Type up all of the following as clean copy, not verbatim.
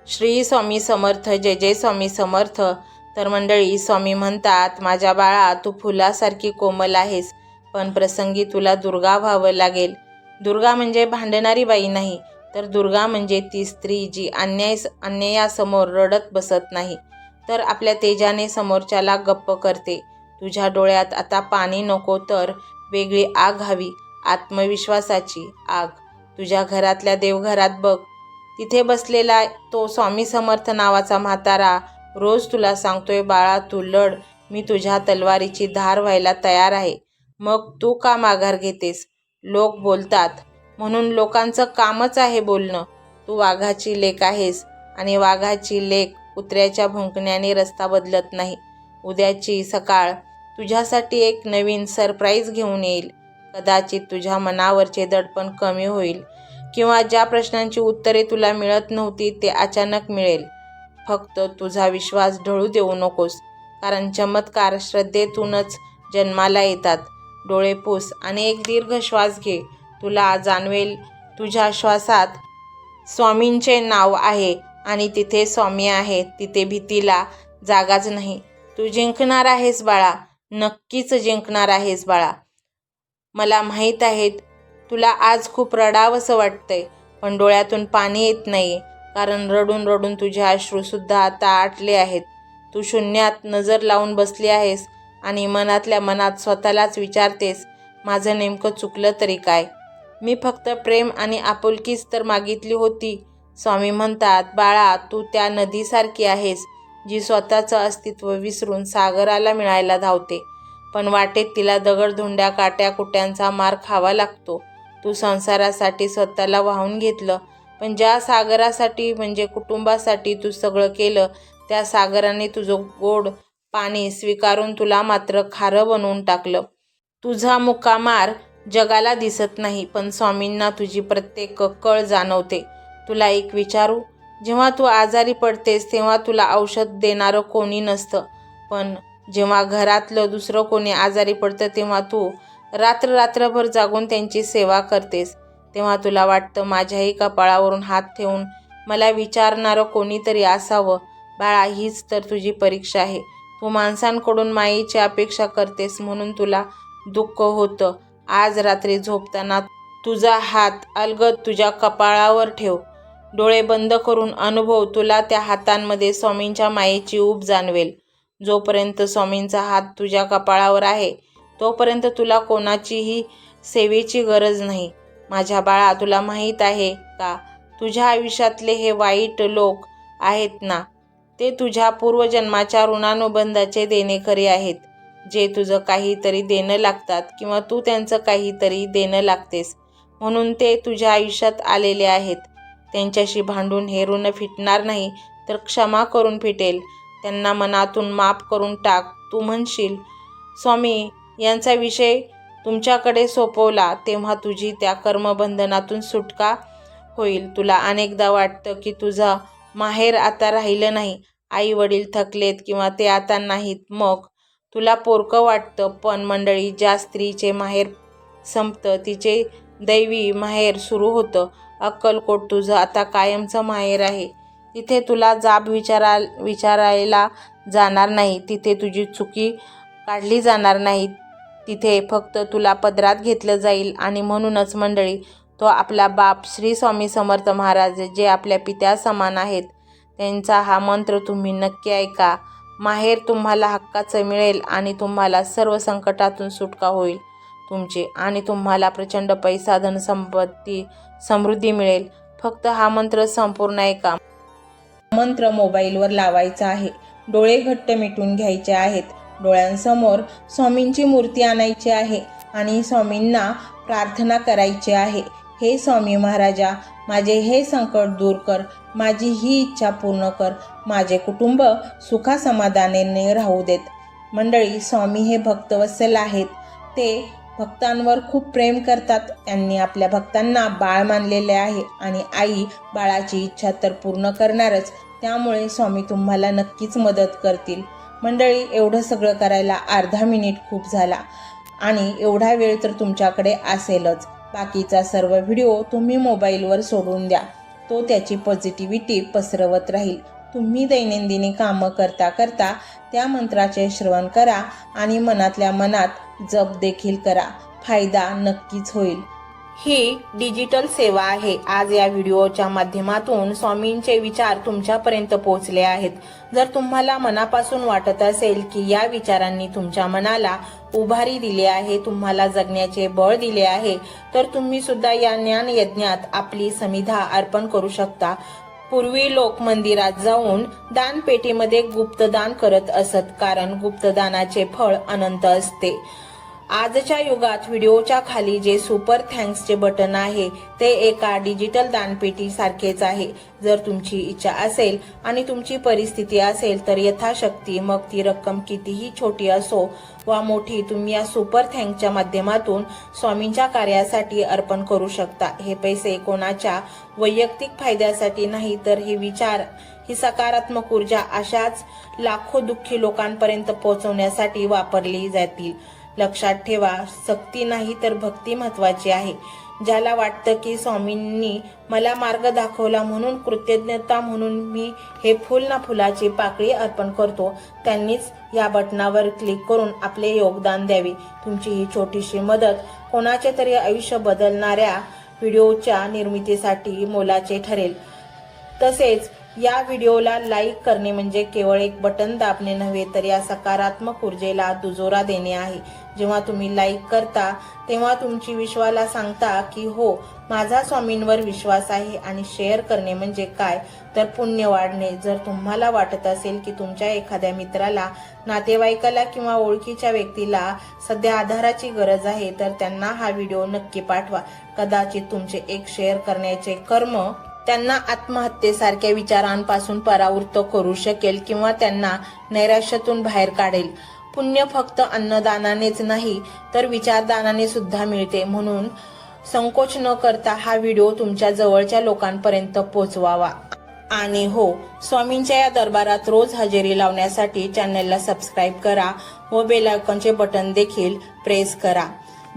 श्री स्वामी समर्थ. जय जय स्वामी समर्थ. तर मंडळी, स्वामी म्हणतात, माझ्या बाळा, तू फुलासारखी कोमल आहेस, पण प्रसंगी तुला दुर्गा व्हावं लागेल. दुर्गा म्हणजे भांडणारी बाई नाही, तर दुर्गा म्हणजे ती स्त्री जी अन्यायासमोर रडत बसत नाही, तर आपल्या तेजाने समोरच्याला गप्प करते. तुझ्या डोळ्यात आता पाणी नको, तर वेगळी आग हवी, आत्मविश्वासाची आग. तुझ्या घरातल्या देवघरात बघ, तिथे बसलेला तो स्वामी समर्थ नावाचा म्हातारा रोज तुला सांगतोय, बाळा तू लढ, मी तुझ्या तलवारीची धार व्हायला तयार आहे. मग तू का माघार घेतेस? लोक बोलतात म्हणून. लोकांचं कामच आहे बोलणं. तू वाघाची लेक आहेस, आणि वाघाची लेक कुत्र्याच्या भुंकण्याने रस्ता बदलत नाही. उद्याची सकाळ तुझ्यासाठी एक नवीन सरप्राईज घेऊन येईल. कदाचित तुझ्या मनावरचे दडपण कमी होईल, किंवा ज्या प्रश्नांची उत्तरे तुला मिळत नव्हती ते अचानक मिळेल. फक्त तुझा विश्वास ढळू देऊ नकोस, कारण चमत्कार श्रद्धेतूनच जन्माला येतात. डोळे पुस आणि एक दीर्घ श्वास घे. तुला जाणवेल, तुझ्या श्वासात स्वामींचे नाव आहे, आणि तिथे स्वामी आहे, तिथे भीतीला जागाच नाही. तू जिंकणार आहेस बाळा, नक्कीच जिंकणार आहेस बाळा. मला माहीत आहे तुला आज खूप रडावंसं वाटतंय, पण डोळ्यातून पाणी येत नाही, कारण रडून रडून तुझे अश्रूसुद्धा आता आटले आहेत. तू शून्यात नजर लावून बसली आहेस आणि मनातल्या मनात स्वतःलाच विचारतेस, माझं नेमकं चुकलं तरी काय? मी फक्त प्रेम आणि आपुलकीच तर मागितली होती. स्वामी म्हणतात, बाळा तू त्या नदीसारखी आहेस, जी स्वतःचं अस्तित्व विसरून सागराला मिळायला धावते, पण वाटेत तिला दगडधोंड्या काट्याकुट्यांचा मार खावा लागतो. तू संसारासाठी स्वतःला वाहून घेतलं, पण ज्या सागरासाठी म्हणजे कुटुंबासाठी तू सगळं केलं, त्या सागराने तुझं गोड पाणी स्वीकारून तुला मात्र खारं बनवून टाकलं. तुझा मुक्कामार जगाला दिसत नाही, पण स्वामींना तुझी प्रत्येक कळ जाणवते. तुला एक विचारू? जेव्हा तू आजारी पडतेस तेव्हा तुला औषध देणारं कोणी नसतं, पण जेव्हा घरातलं दुसरं कोणी आजारी पडतं तेव्हा तू रात्रभर जागून त्यांची सेवा करतेस. तेव्हा तुला वाटतं, माझ्याही कपाळावरून हात ठेवून मला विचारणारं कोणीतरी असावं. बाळा, हीच तर तुझी परीक्षा आहे. तू माणसांकडून मायेची अपेक्षा करतेस म्हणून तुला दुःख होतं. आज रात्री झोपताना तुझा हात अलगद तुझ्या कपाळावर ठेव. डोळे बंद करून अनुभव. तुला त्या हातांमध्ये स्वामींच्या मायेची ऊब जाणवेल. जोपर्यंत स्वामींचा हात तुझ्या कपाळावर आहे, तोपर्यंत तुला कोणाचीही सेवेची गरज नाही. माझ्या बाळा, तुला माहीत आहे का, तुझ्या आयुष्यातले हे वाईट लोक आहेत ना, ते तुझ्या पूर्वजन्माच्या ऋणानुबंधाचे देणेकरी आहेत, जे तुझं काहीतरी देणं लागतात, किंवा तू त्यांचं काहीतरी देणं लागतेस, म्हणून ते तुझ्या आयुष्यात आलेले आहेत. त्यांच्याशी भांडून हे ऋण फिटणार नाही, तर क्षमा करून फिटेल. त्यांना मनातून माफ करून टाक. तू म्हणशील, स्वामी यांचा विषय तुमच्याकडे सोपवला, तेव्हा तुझी त्या कर्मबंधनातून सुटका होईल. तुला अनेकदा वाटतं की तुझं माहेर आता राहिलं नाही, आई वडील थकलेत किंवा ते आता नाहीत, मग तुला पोरकं वाटतं. पण मंडळी, ज्या स्त्रीचे माहेर संपतं तिचे दैवी माहेर सुरू होतं. अक्कलकोट तुझं आता कायमचं माहेर आहे. तिथे तुला जाब विचारायला जाणार नाही, तिथे तुझी चुकी काढली जाणार नाही, तिथे फक्त तुला पदरात घेतलं जाईल. आणि म्हणूनच मंडळी, तो आपला बाप श्री स्वामी समर्थ महाराज, जे आपल्या पित्या समान आहेत, त्यांचा हा मंत्र तुम्ही नक्की ऐका. माहेर तुम्हाला हक्काचं मिळेल, आणि तुम्हाला सर्व संकटातून सुटका होईल तुमची, आणि तुम्हाला प्रचंड पैसा, धनसंपत्ती, समृद्धी मिळेल. फक्त हा मंत्र संपूर्ण ऐका. मंत्र मोबाईलवर लावायचा आहे. डोळे घट्ट मिटून घ्यायचे आहेत. डोळ्यांसमोर स्वामींची मूर्ती आणायची आहे आणि स्वामींना प्रार्थना करायची आहे. हे स्वामी महाराजा, माझे हे संकट दूर कर, माझी ही इच्छा पूर्ण कर, माझे कुटुंब सुखासमाधानाने राहू देत. मंडळी, स्वामी हे भक्तवत्सल आहेत. ते भक्तांवर खूप प्रेम करतात. त्यांनी आपल्या भक्तांना बाळ मानलेले आहे, आणि आई बाळाची इच्छा तर पूर्ण करणारच. त्यामुळे स्वामी तुम्हाला नक्कीच मदत करतील. मंडळी, एवढं सगळं करायला अर्धा मिनिट खूप झाला, आणि एवढा वेळ तर तुमच्याकडे असेलच. बाकीचा सर्व व्हिडिओ तुम्ही मोबाईलवर सोडून द्या. तो त्याची पॉझिटिव्हिटी पसरवत राहील. तुम्ही दैनंदिनी कामं करता करता त्या मंत्राचे श्रवण करा आणि मनातल्या मनात जप देखील करा. फायदा नक्कीच होईल. ही डिजिटल सेवा आहे. आज या व्हिडिओच्या माध्यमातून स्वामींचे विचार तुमच्यापर्यंत पोहोचले आहेत. जर तुम्हाला मनापासून वाटत असेल की या विचारांनी तुमच्या मनाला उभारी दिली आहे, तुम्हाला जगण्याचे बळ दिले आहे, तर तुम्ही सुद्धा या ज्ञान यज्ञात आपली समिधा अर्पण करू शकता. पूर्वी लोक मंदिरात जाऊन दानपेटीमध्ये गुप्तदान करत असत, कारण गुप्तदानाचे फळ अनंत असते. आजच्या युगात व्हिडिओच्या खाली जे सुपर थँक्सचे बटन आहे ते एका डिजिटल दानपेटी सारखेच आहे. जर तुमची इच्छा असेल आणि तुमची परिस्थिती असेल तर यथाशक्ती, मग ती रक्कम कितीही छोटी असो वा मोठी, तुम्ही या सुपर थँक्सच्या माध्यमातून स्वामींच्या कार्यासाठी अर्पण करू शकता. हे पैसे कोणाच्या वैयक्तिक फायद्यासाठी नाही, तर हे विचार, ही सकारात्मक ऊर्जा अशाच लाखो दुःखी लोकांपर्यंत पोहोचवण्यासाठी वापरली जातील. लक्षात ठेवा, सक्ती नाही तर भक्ती महत्वाची आहे. ज्याला वाटतं की स्वामींनी मला मार्ग दाखवला म्हणून कृतज्ञता म्हणून मी हे फुल ना फुलाची पाकळी अर्पण करतो, त्यांनीच या बटनावर क्लिक करून आपले योगदान द्यावे. तुमची ही छोटीशी मदत कोणाचे तरी आयुष्य बदलणाऱ्या व्हिडिओच्या निर्मितीसाठी मोलाचे ठरेल. तसेच या व्हिडिओला लाईक करणे म्हणजे केवळ एक बटन दाबणे नव्हे, तर या सकारात्मक ऊर्जेला दुजोरा देणे आहे. जेव्हा तुम्ही लाईक करता तेव्हा तुमची विश्वाला सांगता की हो, माझा स्वामींवर विश्वास आहे. आणि शेअर करणे म्हणजे काय, तर पुण्य वाढणे. जर तुम्हाला वाटत असेल की तुमच्या एखाद्या मित्राला, नातेवाईकाला किंवा ओळखीच्या व्यक्तीला सध्या आधाराची गरज आहे, तर त्यांना हा व्हिडिओ नक्की पाठवा. कदाचित तुमचे एक शेअर करण्याचे कर्म त्यांना आत्महत्येसारख्या विचारांपासून परावृत्त करू शकेल किंवा त्यांना नैराश्यातून बाहेर काढेल. पुण्य फक्त अन्नदानानेच नाही तर विचारदानाने सुद्धा मिळते. म्हणून संकोच न करता हा व्हिडिओ तुमच्या जवळच्या लोकांपर्यंत पोहोचवावा. आणि हो, स्वामींच्या या दरबारात रोज हजेरी लावण्यासाठी चॅनलला सबस्क्राईब करा व बेल आयकॉनचे बटन देखील प्रेस करा.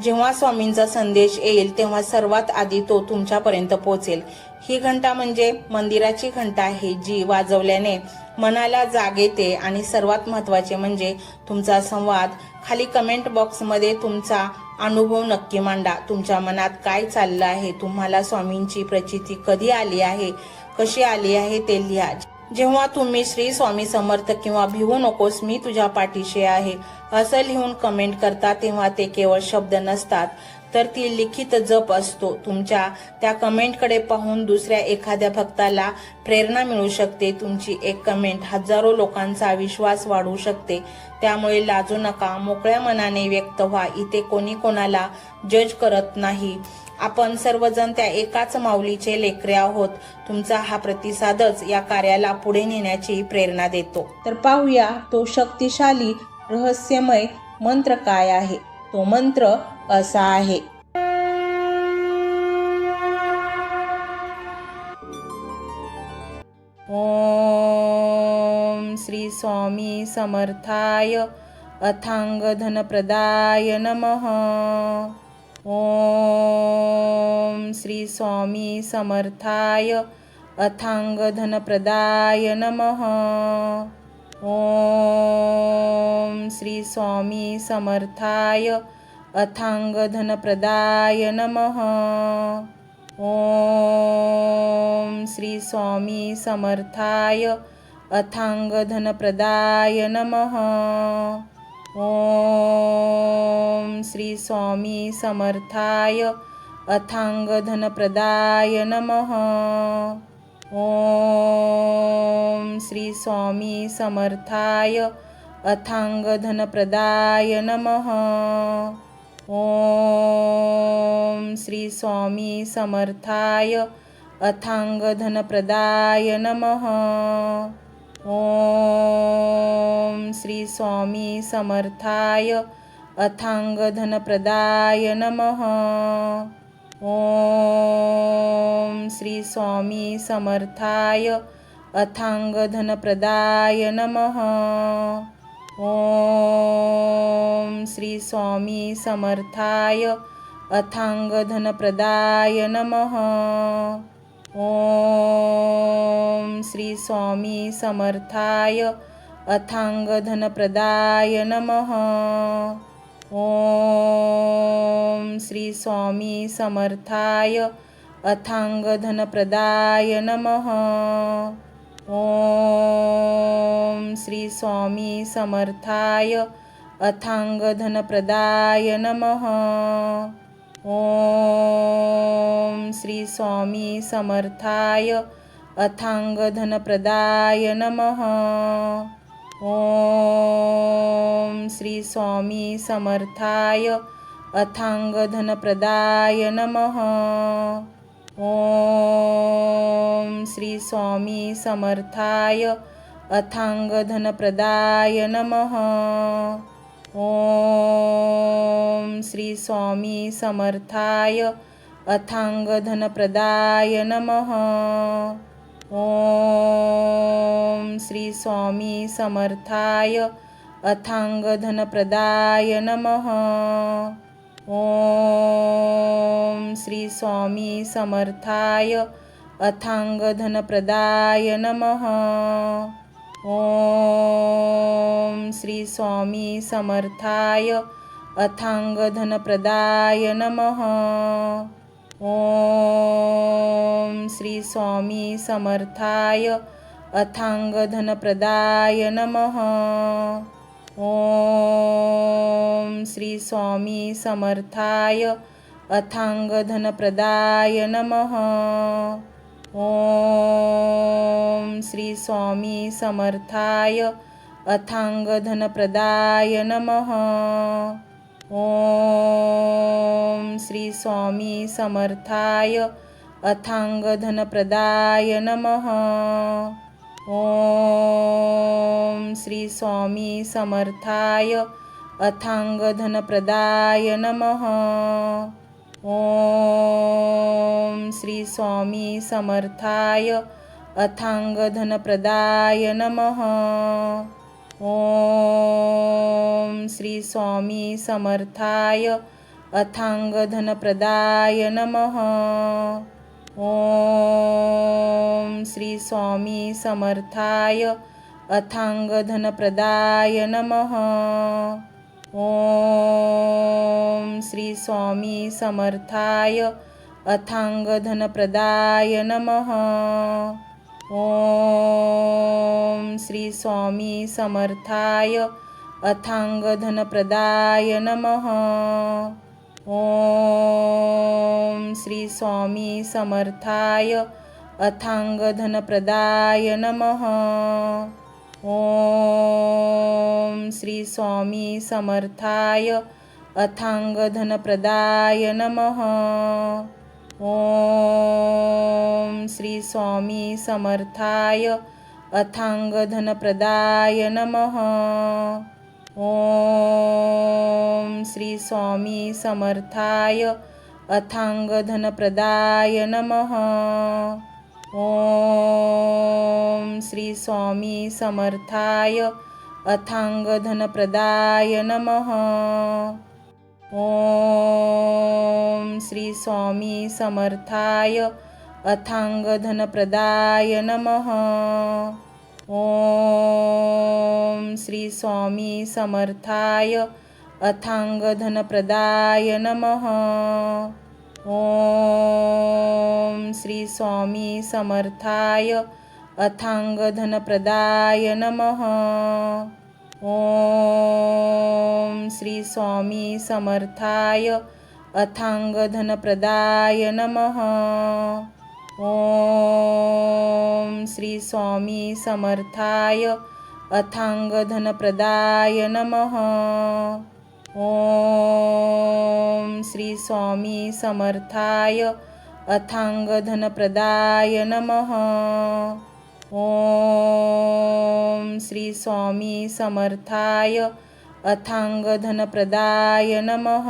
जेव्हा स्वामींचा संदेश येईल तेव्हा सर्वात आधी तो तुमच्यापर्यंत पोहोचेल. ही घंटा म्हणजे मंदिराची घंटा आहे, जी वाजवल्याने मनाला जाग येते. आणि सर्वात महत्त्वाचे म्हणजे तुमचा संवाद. खाली कमेंट बॉक्समध्ये तुमचा अनुभव नक्की मांडा. तुमच्या मनात काय चाललं आहे, तुम्हाला स्वामींची प्रचिती कधी आली आहे, कशी आली आहे ते लिहा. जेव्हा तुम्ही श्री स्वामी समर्थ किंवा भिवू नकोस मी तुझ्या पाठीशी आहे असं लिहून कमेंट करता, तेव्हा ते केवळ शब्द नसतात, तर ती लिखित जप असतो. तुमच्या त्या कमेंटकडे पाहून दुसऱ्या एखाद्या भक्ताला प्रेरणा मिळू शकते. तुमची एक कमेंट हजारो लोकांचा विश्वास वाढवू शकते. त्यामुळे लाजू नका, मोकळ्या मनाने व्यक्त व्हा. इथे कोणी कोणाला जज करत नाही. आपण सर्वजण त्या एकाच माऊलीचे लेकरे आहोत. तुमचा हा प्रतिसादच या कार्याला पुढे नेण्याची प्रेरणा देतो. तर पाहूया तो शक्तिशाली रहस्यमय मंत्र काय आहे. तो मंत्र असा आहे. ओम श्री स्वामी समर्थाय अथांग धनप्रदाय नमः. ओम श्री स्वामी समर्थाय अथांग धनप्रदाय नमः. ओम श्री स्वामी समर्थाय अथांग धनप्रदाय नमः. ओम श्री स्वामी समर्थाय अथांग धनप्रदाय नमः. ओम श्री स्वामी समर्थाय अथांग धनप्रदाय नमः. ओम श्री स्वामी समर्थाय अथांग धनप्रदाय नमः. ओम श्री स्वामी समर्थाय अथांग धनप्रदाय नमः. ओम श्री स्वामी समर्थाय अथांग धनप्रदाय नमः. ओम श्री स्वामी समर्थाय अथांग धनप्रदाय नमः. ओम श्री स्वामी समर्थाय अथांग धनप्रदाय नमः. ओम श्री स्वामी समर्थाय अथांगधनप्रदाय नमः। ओम श्री स्वामी समर्थाय अथांगधनप्रदाय नमः। ओम श्री स्वामी समर्थाय अथांगधनप्रदाय नमः। ओम श्री स्वामी समर्थाय अथांगधनप्रदाय नमः। ओम श्री स्वामी समर्थाय अथांगधनप्रदाय नमः। ओम श्री स्वामी समर्थाय अथांगधनप्रदाय नमः। ओम श्री स्वामी समर्थाय अथांगधनप्रदाय नमः। ओम श्री स्वामी समर्थाय अथांगधनप्रदाय नमः। ओम श्री स्वामी समर्थाय अथांगधनप्रदाय नमः। ओम श्री स्वामी समर्थाय अथांगधनप्रदाय नमः। ओम श्री स्वामी समर्थाय अथांगधनप्रदाय नमः। ओम श्री स्वामी समर्थाय अथांगधनप्रदाय नमः। ओम श्री स्वामी समर्थाय अथांगधनप्रदाय नमः। ओम श्री स्वामी समर्थाय अथांगधनप्रदाय नमः। ओम श्री स्वामी समर्थाय अथांगधनप्रदाय नमः। ओम श्री स्वामी समर्थाय अथांगधनप्रदाय नमः। ओम श्री स्वामी समर्थाय अथांगधनप्रदाय नमः। ओम श्री स्वामी समर्थाय अथांगधनप्रदाय नमः। ओम श्री स्वामी समर्थाय अथांगधनप्रदाय नमः। ओम श्री स्वामी समर्थाय अथांगधनप्रदाय नमः। ओम श्री स्वामी समर्थाय अथांगधनप्रदाय नमः। ओम श्री स्वामी समर्थाय अथांगधनप्रदाय नमः। ओम श्री स्वामी समर्थाय अथांगधनप्रदाय नमः। ओम श्री स्वामी समर्थाय अथांगधनप्रदाय नमः। ओम श्री स्वामी समर्थाय अथांगधनप्रदाय नमः। ओम श्री स्वामी समर्थाय अथांगधनप्रदाय नमः। ओम श्री स्वामी समर्थाय अथांगधनप्रदाय नमः। ओम श्री स्वामी समर्थाय अथांगधनप्रदाय नमः। ओम श्री स्वामी समर्थाय अथांगधनप्रदाय नमः। ओम श्री स्वामी समर्थाय अथांगधनप्रदाय नमः। ओम श्री स्वामी समर्थाय अथांगधनप्रदाय नमः। ओम श्री स्वामी समर्थाय अथांगधनप्रदाय नमः।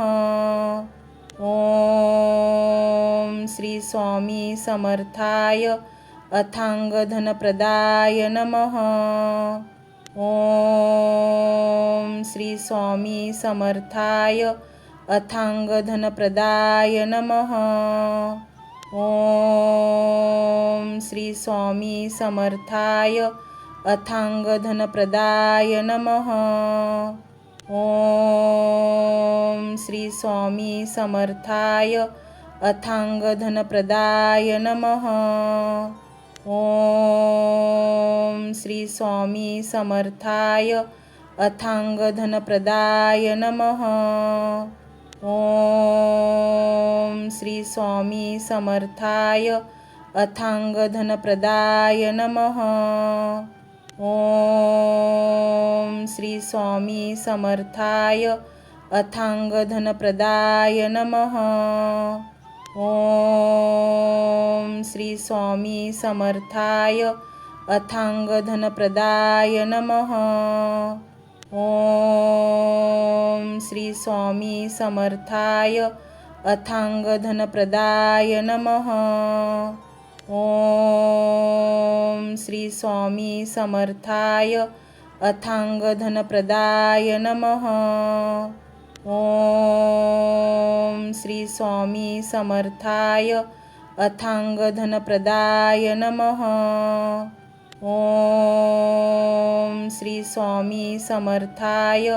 ओम श्री स्वामी समर्थाय अथांगधनप्रदाय नमः। ओम श्री स्वामी समर्थाय अथांगधनप्रदाय नमः। ओम श्री स्वामी समर्थाय अथांगधनप्रदाय नमः। ओम श्री स्वामी समर्थाय अथांगधनप्रदाय नमः। ओम श्री स्वामी समर्थाय अथांगधनप्रदाय नमः। ओम श्री स्वामी समर्थाय अथांगधनप्रदाय नमः। ओम श्री स्वामी समर्थाय अथांगधनप्रदाय नमः। ओम श्री स्वामी समर्थाय अथांगधनप्रदाय नमः। ओम श्री स्वामी समर्थाय अथांगधनप्रदाय नमः। ओम श्री स्वामी समर्थाय अथांगधनप्रदाय नमः। ओम श्री स्वामी समर्थाय अथांगधनप्रदाय नमः। ओम श्री स्वामी समर्थाय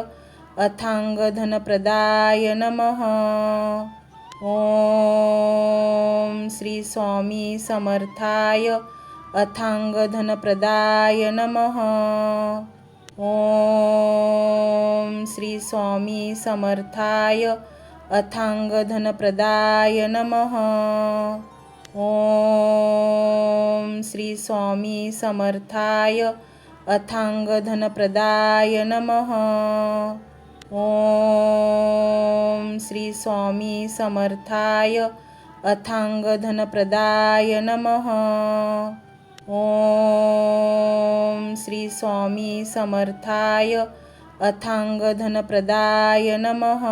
अथांगधनप्रदाय नमः। ओम श्री स्वामी समर्थाय अथांगधनप्रदाय नमः। ओम श्री स्वामी समर्थाय अथांगधनप्रदाय नमः। ओम श्री स्वामी समर्थाय अथांगधनप्रदाय नमः। ओम श्री स्वामी समर्थाय अथांगधनप्रदाय नमः। ओम श्री स्वामी समर्थाय अथांगधनप्रदाय नमः।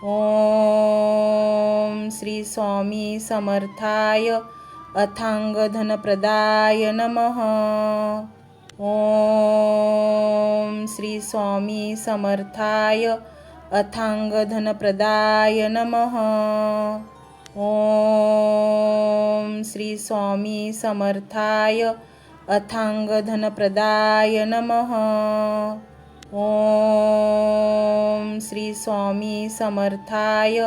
ओम श्री स्वामी समर्थाय अथांगधनप्रदाय नमः। ओम श्री स्वामी समर्थाय अथांगधनप्रदाय नमः। ओम श्री स्वामी समर्थाय अथांगधनप्रदाय नमः। ओम श्री स्वामी समर्थाय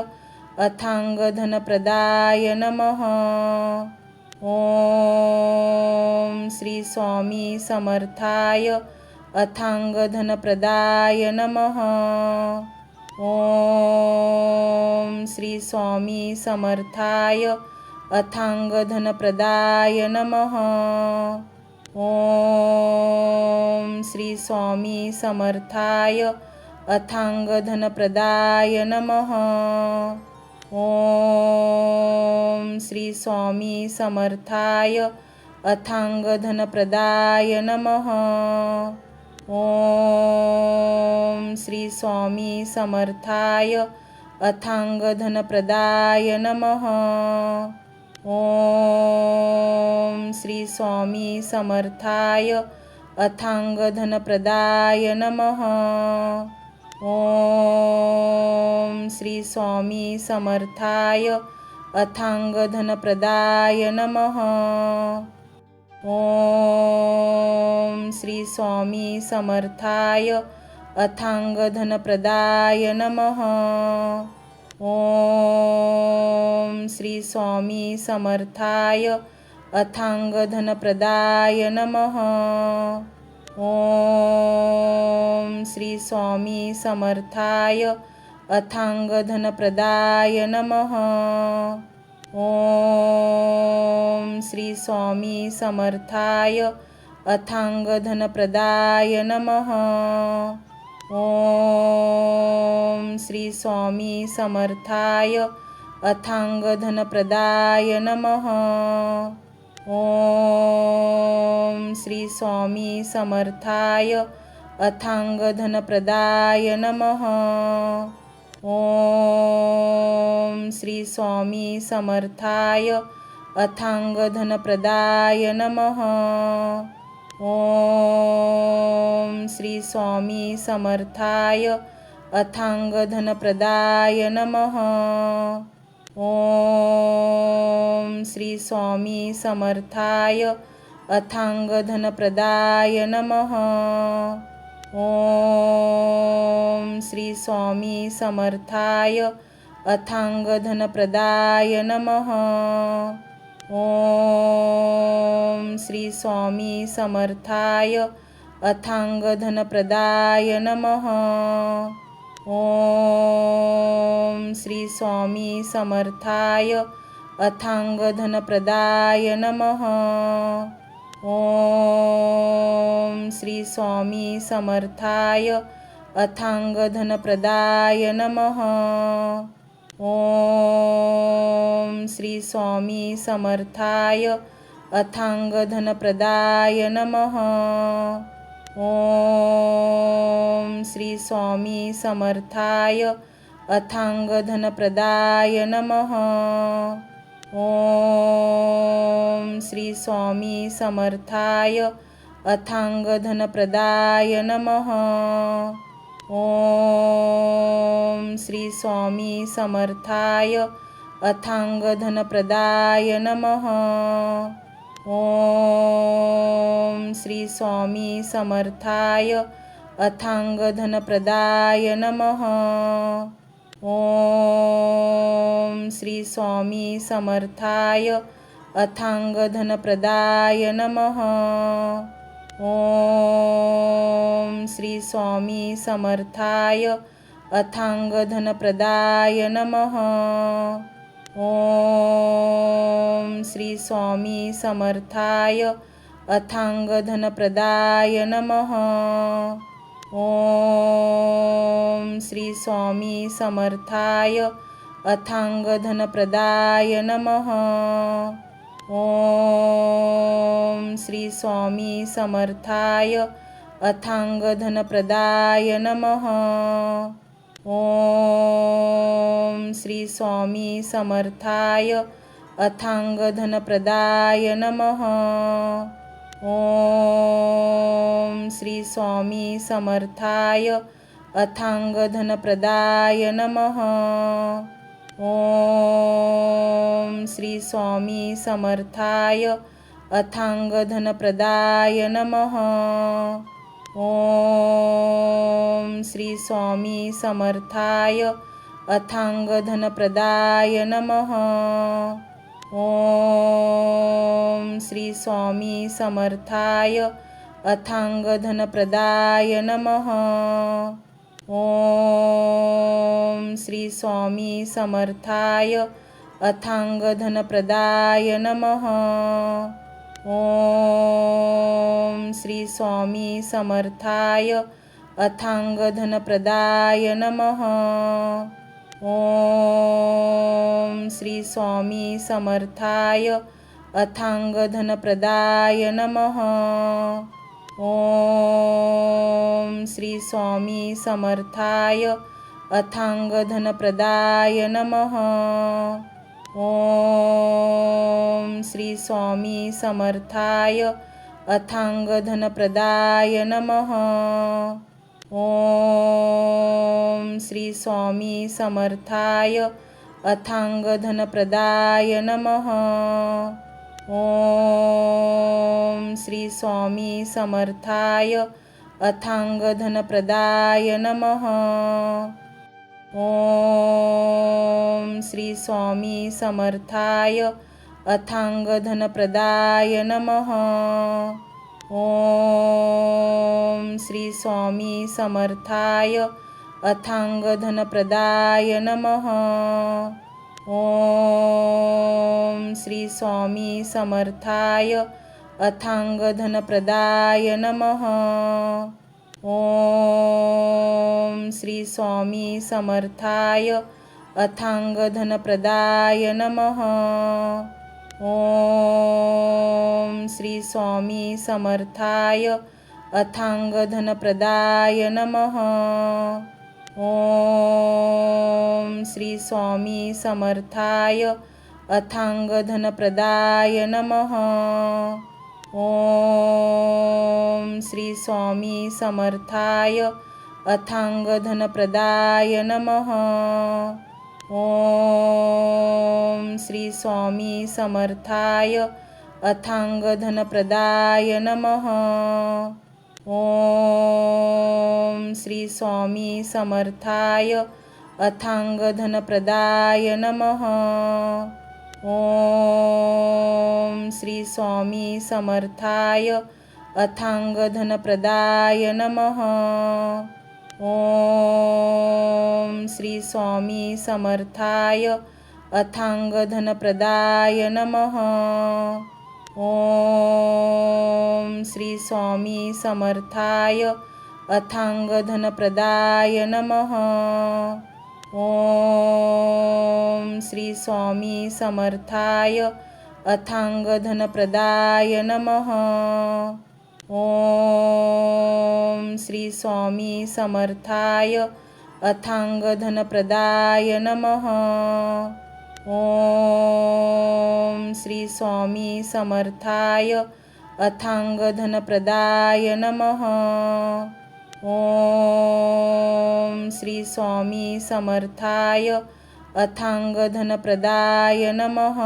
अथांगधनप्रदाय नमः। ओम श्री स्वामी समर्थाय अथांगधनप्रदाय नमः। ओम श्री स्वामी समर्थाय अथांगधनप्रदाय नमः। ओम श्री स्वामी समर्थाय अथांगधनप्रदाय नमः। ओम श्री स्वामी समर्थाय अथांगधनप्रदाय नमः। ओम श्री स्वामी समर्थाय अथांगधनप्रदाय नमः। ओम श्री स्वामी समर्थाय अथांगधनप्रदाय नमः। ओम श्री स्वामी समर्थाय अथांगधनप्रदाय नमः। ओम श्री स्वामी समर्थाय अथांगधनप्रदाय नमः। ओम श्री स्वामी समर्थाय अथांगधनप्रदाय नमः। ओम श्री स्वामी समर्थाय अथांगधनप्रदाय नमः। ओम श्री स्वामी समर्थाय अथांगधनप्रदाय नमः। ओम श्री स्वामी समर्थाय अथांगधनप्रदाय नमः। ओम श्री स्वामी समर्थाय अथांगधनप्रदाय नमः। ओम श्री स्वामी समर्थाय अथांगधनप्रदाय नमः। ओम श्री स्वामी समर्थाय अथांगधनप्रदाय नमः। ओम श्री स्वामी समर्थाय अथांगधनप्रदाय नमः। ओम श्री स्वामी समर्थाय अथांगधनप्रदाय नमः। ओम श्री स्वामी समर्थाय अथांगधनप्रदाय नमः। ओम श्री स्वामी समर्थाय अथांगधनप्रदाय नमः। ओम श्री स्वामी समर्थाय अथांगधनप्रदाय नमः। ओम श्री स्वामी समर्थाय अथांगधनप्रदाय नमः। ओम श्री स्वामी समर्थाय अथांगधनप्रदाय नमः। ओम श्री स्वामी समर्थाय अथांगधनप्रदाय नमः। ओम श्री स्वामी समर्थाय अथांगधनप्रदाय नमः। ओम श्री स्वामी समर्थाय अथांगधनप्रदाय नमः। ओम श्री स्वामी समर्थाय अथांगधनप्रदाय नमः। ओम श्री स्वामी समर्थाय अथांगधनप्रदाय नमः। ओम श्री स्वामी समर्थाय अथांगधनप्रदाय नमः। ओम श्री स्वामी समर्थाय अथांगधनप्रदाय नमः। ओम श्री स्वामी समर्थाय अथांगधनप्रदाय नमः। ओम श्री स्वामी समर्थाय अथांगधनप्रदाय नमः। ओम श्री स्वामी समर्थाय अथांगधनप्रदाय नमः। ओम श्री स्वामी समर्थाय अथांगधनप्रदाय नमः। ओम श्री स्वामी समर्थाय अथांगधनप्रदाय नमः। ओम श्री स्वामी समर्थाय अथांगधनप्रदाय नमः। ओम श्री स्वामी समर्थाय अथांगधनप्रदाय नमः। ओम श्री स्वामी समर्थाय अथांगधनप्रदाय नमः। ओम श्री स्वामी समर्थाय अथांगधनप्रदाय नमः। ओम श्री स्वामी समर्थाय अथांगधनप्रदाय नमः। ओम श्री स्वामी समर्थाय अथांगधनप्रदाय नमः। ओम श्री स्वामी समर्थाय अथांगधनप्रदाय नमः। ओम श्री स्वामी समर्थाय अथांगधनप्रदाय नमः। ओम श्री स्वामी समर्थाय अथांगधनप्रदाय नमः। ओम श्री स्वामी समर्थाय अथांगधनप्रदाय नमः। ओम श्री स्वामी समर्थाय अथांगधनप्रदाय नमः। ओम श्री स्वामी समर्थाय अथांगधनप्रदाय नमः। ओम श्री स्वामी समर्थाय अथांगधनप्रदाय नमः। ओम श्री स्वामी समर्थाय अथांगधनप्रदाय नमः। ओम श्री स्वामी समर्थाय अथांगधनप्रदाय नमः। ओम श्री स्वामी समर्थाय अथांगधनप्रदाय नमः। ओम श्री स्वामी समर्थाय अथांगधनप्रदाय नमः। ओम श्री स्वामी समर्थाय अथांगधनप्रदाय नमः। ओम श्री स्वामी समर्थाय अथांगधनप्रदाय नमः। ओम श्री स्वामी समर्थाय अथांगधनप्रदाय नमः। ओम श्री स्वामी समर्थाय अथांगधनप्रदाय नमः। ओम श्री स्वामी समर्थाय अथांगधनप्रदाय नमः। ओम श्री स्वामी समर्थाय अथांगधनप्रदाय नमः। ओम श्री स्वामी समर्थाय अथांगधनप्रदाय नमः।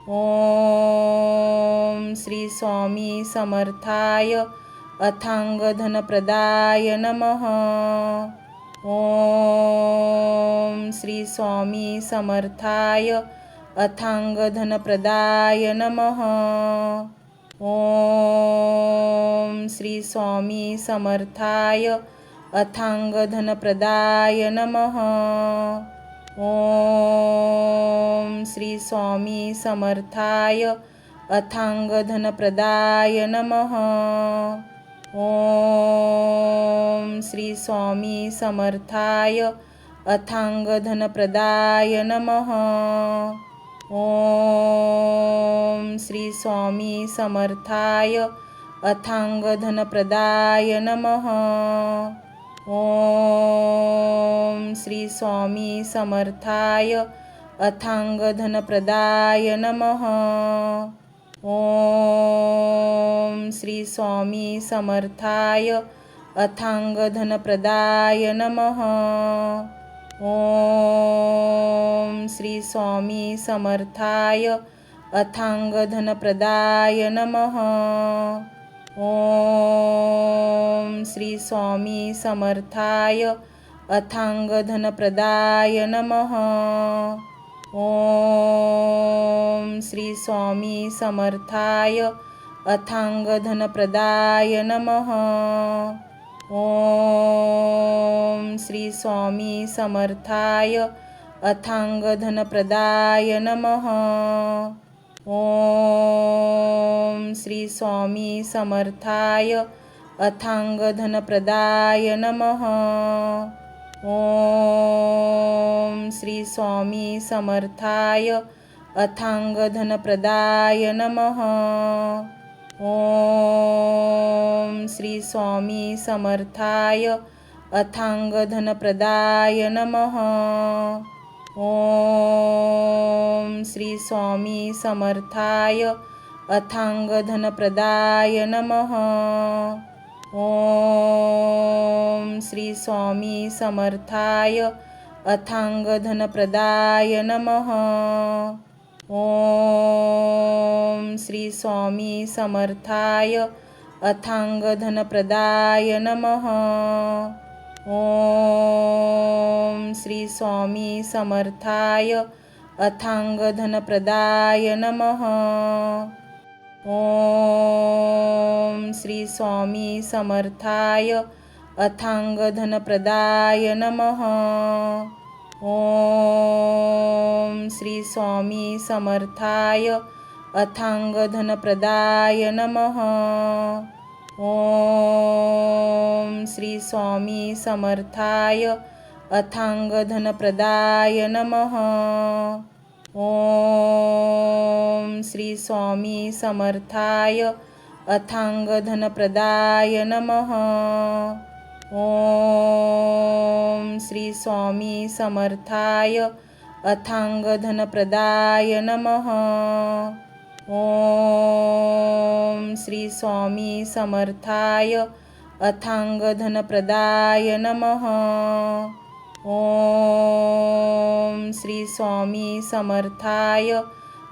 ओम श्री स्वामी समर्थाय अथांगधनप्रदाय नमः। ओम श्री स्वामी समर्थाय अथांगधनप्रदाय नमः। ओम श्री स्वामी समर्थाय अथांगधनप्रदाय नमः। ओम श्री स्वामी समर्थाय अथांगधनप्रदाय नमः। ओम श्री स्वामी समर्थाय अथांगधनप्रदाय नमः। ओम श्री स्वामी समर्थाय अथांगधनप्रदाय नमः। ओम श्री स्वामी समर्थाय अथांगधनप्रदाय नमः। ओम श्री स्वामी समर्थाय अथांगधनप्रदाय नमः। ओम श्री स्वामी समर्थाय अथांगधनप्रदाय नमः। ओम श्री स्वामी समर्थाय अथांगधनप्रदाय नमः। ओम श्री स्वामी समर्थाय अथांगधनप्रदाय नमः। ओम श्री स्वामी समर्थाय अथांगधनप्रदाय नमः। ओम श्री स्वामी समर्थाय अथांगधनप्रदाय नमः। ओम श्री स्वामी समर्थाय अथांगधनप्रदाय नमः। ओम श्री स्वामी समर्थाय अथांगधनप्रदाय नमः। ओम श्री स्वामी समर्थाय अथांगधनप्रदाय नमः। ओम श्री स्वामी समर्थाय अथांगधनप्रदाय नमः। ओम श्री स्वामी समर्थाय अथांगधनप्रदाय नमः। ओम श्री स्वामी समर्थाय अथांगधनप्रदाय नमः। ओम श्री स्वामी समर्थाय अथांगधनप्रदाय नमः। ओम श्री स्वामी समर्थाय अथांगधनप्रदाय नमः। ओम श्री स्वामी समर्थाय अथांगधनप्रदाय नमः। ओम श्री स्वामी समर्थाय अथांगधनप्रदाय नमः। ओम श्री स्वामी समर्थाय अथांगधनप्रदाय नमः। ओम श्री स्वामी समर्थाय अथांगधनप्रदाय नमः। ओम श्री स्वामी समर्थाय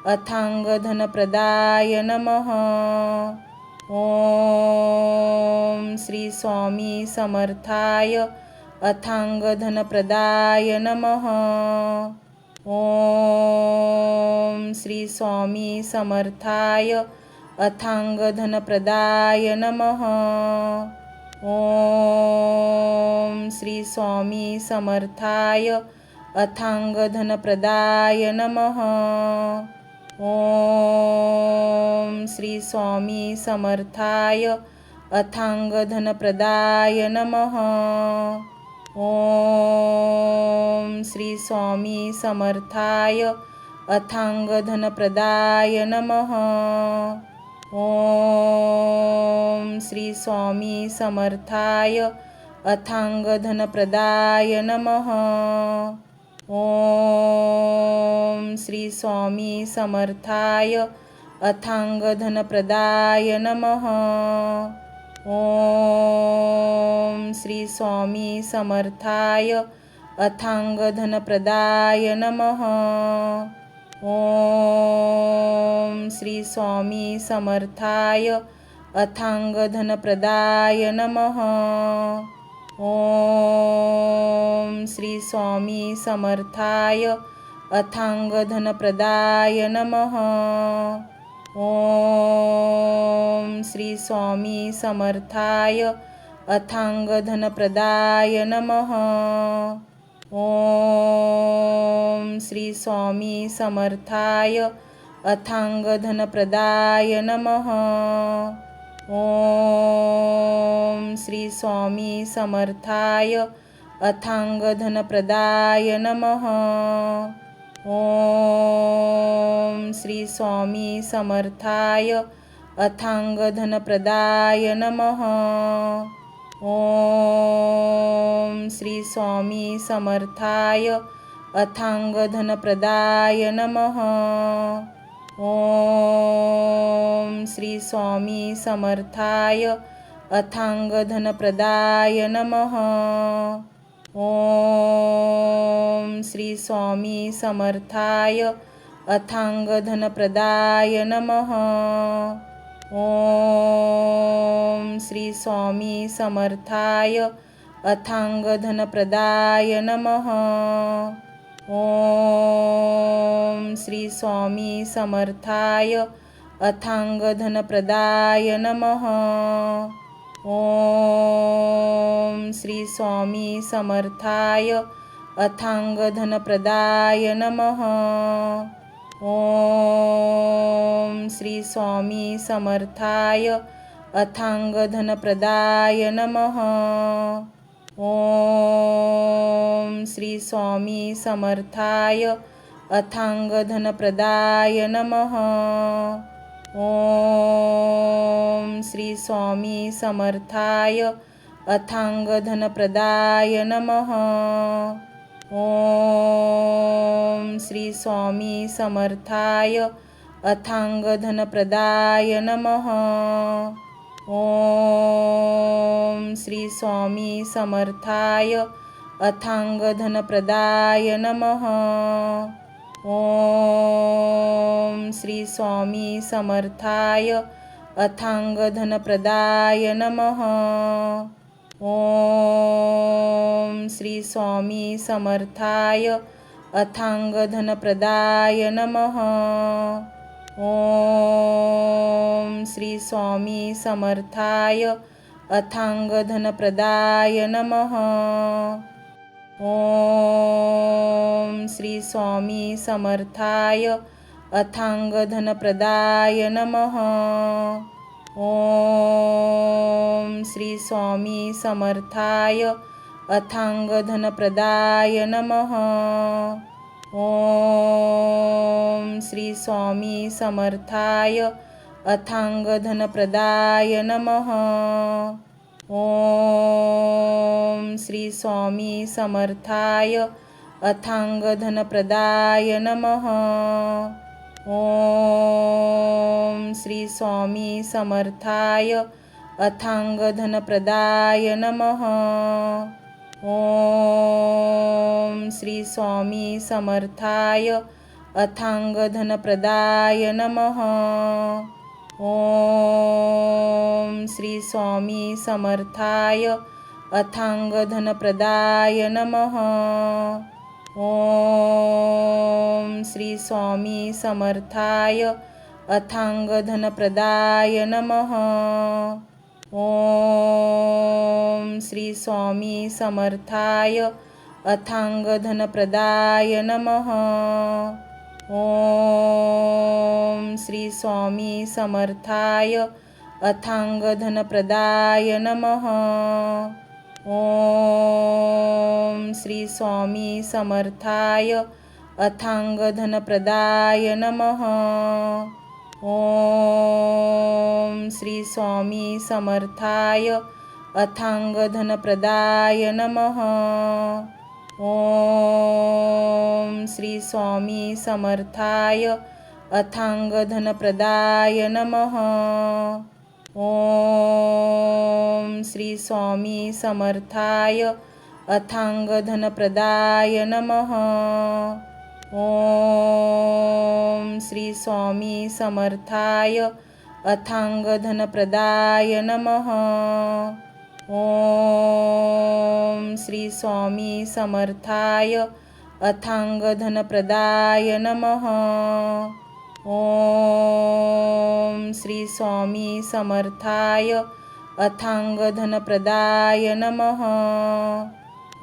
अथांगधनप्रदाय नमः। ओम श्री स्वामी समर्थाय अथांगधनप्रदाय नमः। ओम श्री स्वामी समर्थाय अथांगधनप्रदाय नमः। ओम श्री स्वामी समर्थाय अथांगधनप्रदाय नमः। ओम श्री स्वामी समर्थाय अथांगधनप्रदाय नमः। ओम श्री स्वामी समर्थाय अथांगधनप्रदाय नमः। ओम श्री स्वामी समर्थाय अथांगधनप्रदाय नमः। ओम श्री स्वामी समर्थाय अथांगधनप्रदाय नमः। ओम श्री स्वामी समर्थाय अथांगधनप्रदाय नमः। ओम श्री स्वामी समर्थाय अथांगधनप्रदाय नमः। ओम श्री स्वामी समर्थाय अथांगधनप्रदाय नमः। ओम श्री स्वामी समर्थाय अथांगधनप्रदाय नमः। ओम श्री स्वामी समर्थाय अथांगधनप्रदाय नमः। ओम श्री स्वामी समर्थाय अथांगधनप्रदाय नमः। ओम श्री स्वामी समर्थाय अथांगधनप्रदाय नमः। ओम श्री स्वामी समर्थाय अथांगधनप्रदाय नमः। ओम श्री स्वामी समर्थाय अथांगधनप्रदाय नमः। ओम श्री स्वामी समर्थाय अथांगधनप्रदाय नमः। ओम श्री स्वामी समर्थाय अथांगधनप्रदाय नमः। ओम श्री स्वामी समर्थाय अथांगधनप्रदाय नमः। ओम श्री स्वामी समर्थाय अथांगधनप्रदाय नमः। ओम श्री स्वामी समर्थाय अथांगधनप्रदाय नमः। ओम श्री स्वामी समर्थाय अथांगधनप्रदाय नमः। ओम श्री स्वामी समर्थाय अथांगधनप्रदाय नमः। ओम श्री स्वामी समर्थाय अथांगधनप्रदाय नमः। ओम श्री स्वामी समर्थाय अथांगधनप्रदाय नमः। ओम श्री स्वामी समर्थाय अथांगधनप्रदाय नमः। ओम श्री स्वामी समर्थाय अथांगधनप्रदाय नमः। ओम श्री स्वामी समर्थाय अथांगधनप्रदाय नमः। ओम श्री स्वामी समर्थाय अथांगधनप्रदाय नमः। ओम श्री स्वामी समर्थाय अथांगधनप्रदाय नमः। ओम श्री स्वामी समर्थाय अथांगधनप्रदाय नमः। ओम श्री स्वामी समर्थाय अथांगधनप्रदाय नमः। ओम श्री स्वामी समर्थाय अथांगधनप्रदाय नमः। ओम श्री स्वामी समर्थाय अथांगधनप्रदाय नमः। ओम श्री स्वामी समर्थाय अथांगधनप्रदाय नमः। ओम श्री स्वामी समर्थाय अथांगधनप्रदाय नमः। ओम श्री स्वामी समर्थाय अथांगधनप्रदाय नमः। ओम श्री स्वामी समर्थाय अथांगधनप्रदाय नमः। ओम श्री स्वामी समर्थाय अथांगधनप्रदाय नमः। ओम श्री स्वामी समर्थाय अथांगधनप्रदाय नमः। ओम श्री स्वामी समर्थाय अथांगधनप्रदाय नमः। ओम श्री स्वामी समर्थाय अथांगधनप्रदाय नमः। ओम श्री स्वामी समर्थाय अथांगधनप्रदाय नमः। ओम श्री स्वामी समर्थाय अथांगधनप्रदाय नमः। ओम श्री स्वामी समर्थाय अथांगधनप्रदाय नमः।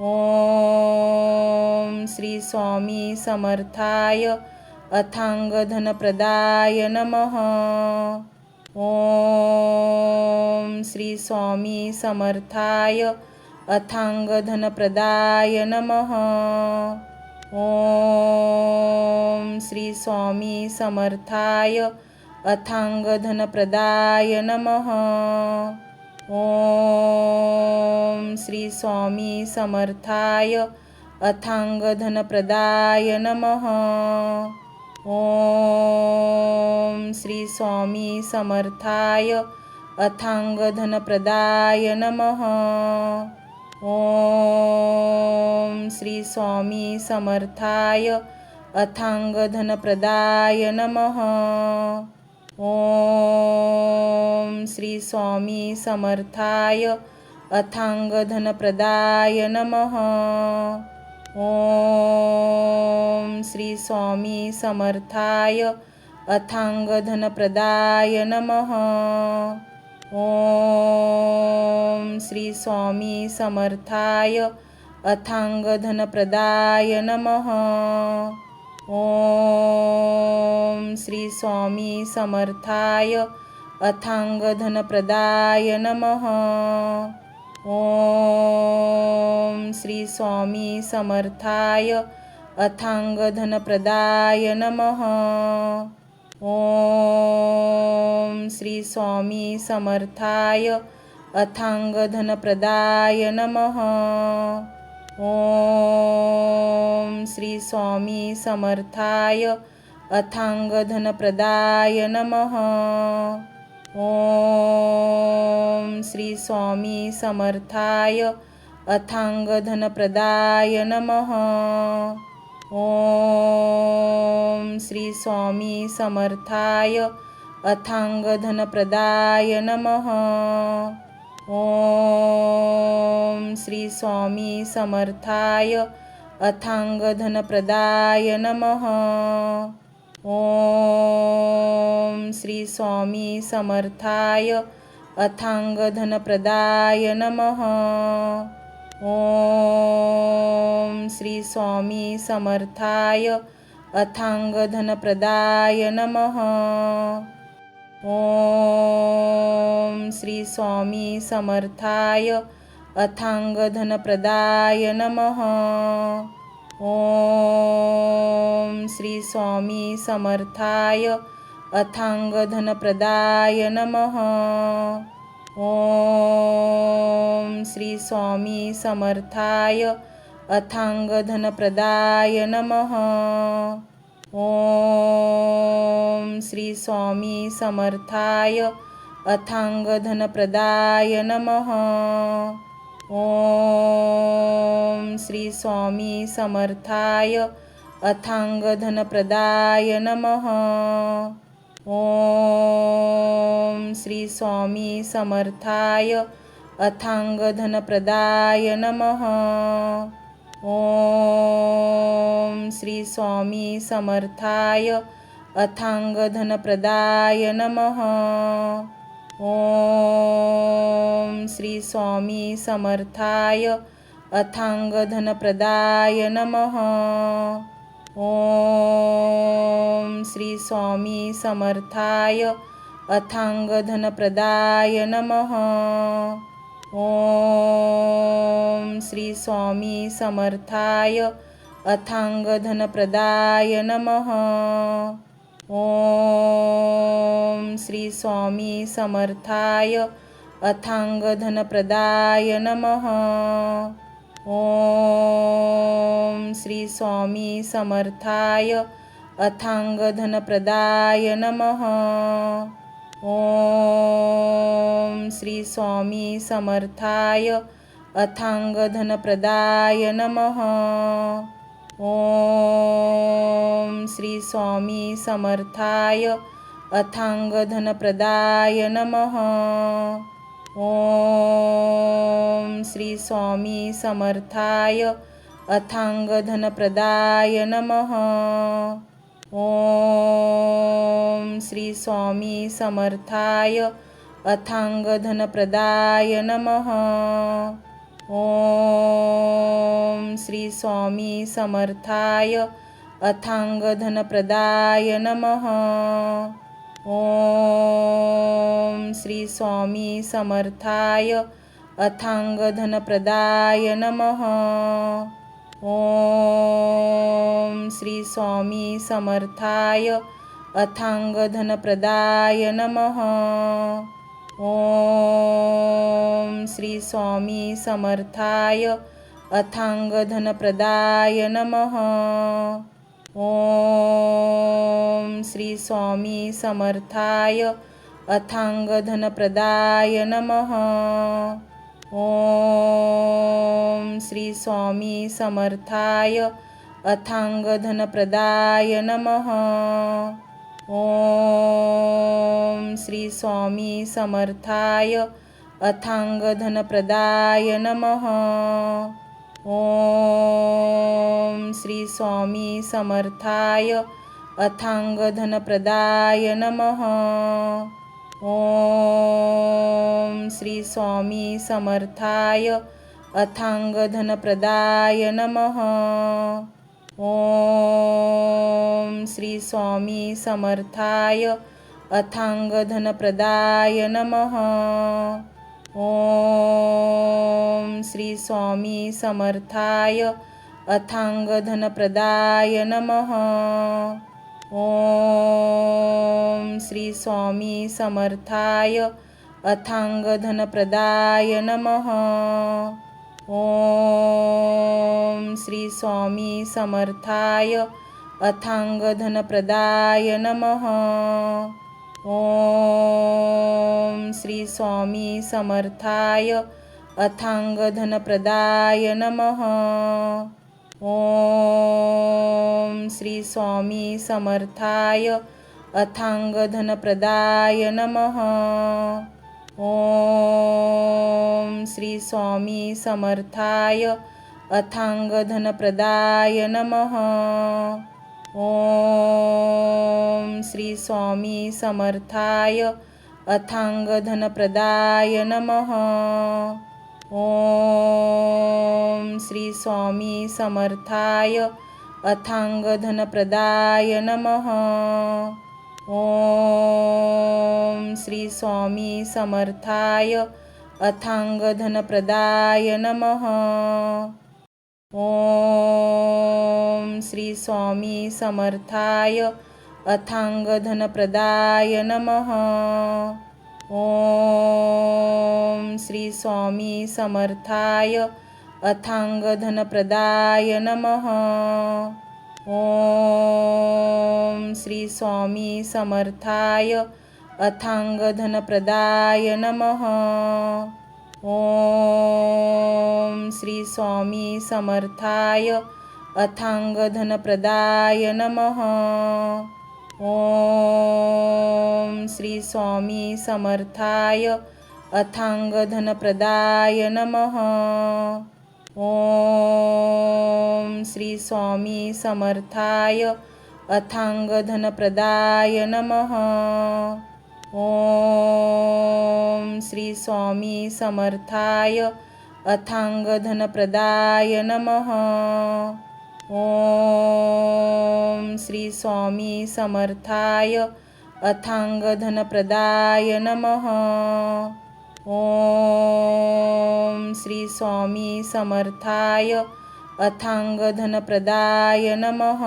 ओम श्री स्वामी समर्थाय अथांगधनप्रदाय नमः। ओम श्री स्वामी समर्थाय अथांगधनप्रदाय नमः। ओम श्री स्वामी समर्थाय अथांगधनप्रदाय नमः। ओम श्री स्वामी समर्थाय अथांगधनप्रदाय नमः। ओम श्री स्वामी समर्थाय अथांगधनप्रदाय नमः। ओम श्री स्वामी समर्थाय अथांगधनप्रदाय नमः। ओम श्री स्वामी समर्थाय अथांगधनप्रदाय नमः। ओम श्री स्वामी समर्थाय अथांगधनप्रदाय नमः। ओम श्री स्वामी समर्थाय अथांगधनप्रदाय नमः। ओम श्री स्वामी समर्थाय अथांगधनप्रदाय नमः। ओम श्री स्वामी समर्थाय अथांगधनप्रदाय नमः। ओम श्री स्वामी समर्थाय अथांगधनप्रदाय नमः। ओम श्री स्वामी समर्थाय अथांगधनप्रदाय नमः। ओम श्री स्वामी समर्थाय अथांगधनप्रदाय नमः। ओम श्री स्वामी समर्थाय अथांगधनप्रदाय नमः। ओम श्री स्वामी समर्थाय अथांगधनप्रदाय नमः। ओम श्री स्वामी समर्थाय अथांगधनप्रदाय नमः। ओम श्री स्वामी समर्थाय अथांगधनप्रदाय नमः। ओम श्री स्वामी समर्थाय अथांगधनप्रदाय नमः। ओम श्री स्वामी समर्थाय अथांगधनप्रदाय नमः। ओम श्री स्वामी समर्थाय अथांगधनप्रदाय नमः। ओम श्री स्वामी समर्थाय अथांगधनप्रदाय नमः। ओम श्री स्वामी समर्थाय अथांगधनप्रदाय नमः। ओम श्री स्वामी समर्थाय अथांगधनप्रदाय नमः। ओम श्री स्वामी समर्थाय अथांगधनप्रदाय नमः। ओम श्री स्वामी समर्थाय अथांगधनप्रदाय नमः। ओम श्री स्वामी समर्थाय अथांगधनप्रदाय नमः। ओम श्री स्वामी समर्थाय अथांगधनप्रदाय नमः। ओम श्री स्वामी समर्थाय अथांगधनप्रदाय नमः। ओम श्री स्वामी समर्थाय अथांगधनप्रदाय नमः। ओम श्री स्वामी समर्थाय अथांगधनप्रदाय नमः। ओम श्री स्वामी समर्थाय अथांगधनप्रदाय नमः। ओम श्री स्वामी समर्थाय अथांगधनप्रदाय नमः। ओम श्री स्वामी समर्थाय अथांगधनप्रदाय नमः। ओम श्री स्वामी समर्थाय अथांगधनप्रदाय नमः। ओम श्री स्वामी समर्थाय अथांगधनप्रदाय नमः। ओम श्री स्वामी समर्थाय अथांगधनप्रदाय नमः। ओम श्री स्वामी समर्थाय अथांगधनप्रदाय नमः। ओम श्री स्वामी समर्थाय अथांगधनप्रदाय नमः। ओम श्री स्वामी समर्थाय अथांगधनप्रदाय नमः। ओम श्री स्वामी समर्थाय अथांगधनप्रदाय नमः। ओम श्री स्वामी समर्थाय अथांगधनप्रदाय नमः। ओम श्री स्वामी समर्थाय अथांगधनप्रदाय नमः। ओम श्री स्वामी समर्थाय अथांगधनप्रदाय नमः। ओम श्री स्वामी समर्थाय अथांगधनप्रदाय नमः। ओम श्री स्वामी समर्थाय अथांगधनप्रदाय नमः। ओम श्री स्वामी समर्थाय अथांगधनप्रदाय नमः। ओम श्री स्वामी समर्थाय अथांगधनप्रदाय नमः। ओम श्री स्वामी समर्थाय अथांगधनप्रदाय नमः। ओम श्री स्वामी समर्थाय अथांगधनप्रदाय नमः। ओम श्री स्वामी समर्थाय अथांगधनप्रदाय नमः। ओम श्री स्वामी समर्थाय अथांगधनप्रदाय नमः। ओम श्री स्वामी समर्थाय अथांगधनप्रदाय नमः। ओम श्री स्वामी समर्थाय अथांगधनप्रदाय नमः। ओम श्री स्वामी समर्थाय अथांगधनप्रदाय नमः। ओम श्री स्वामी समर्थाय अथांगधनप्रदाय नमः। ओम श्री स्वामी समर्थाय अथांगधनप्रदाय नमः। ओम श्री स्वामी समर्थाय अथांगधनप्रदाय नमः। ओम श्री स्वामी समर्थाय अथांगधनप्रदाय नमः। ओम श्री स्वामी समर्थाय अथांगधनप्रदाय नमः। ओम श्री स्वामी समर्थाय अथांगधनप्रदाय नमः। ओम श्री स्वामी समर्थाय अथांगधनप्रदाय नमः।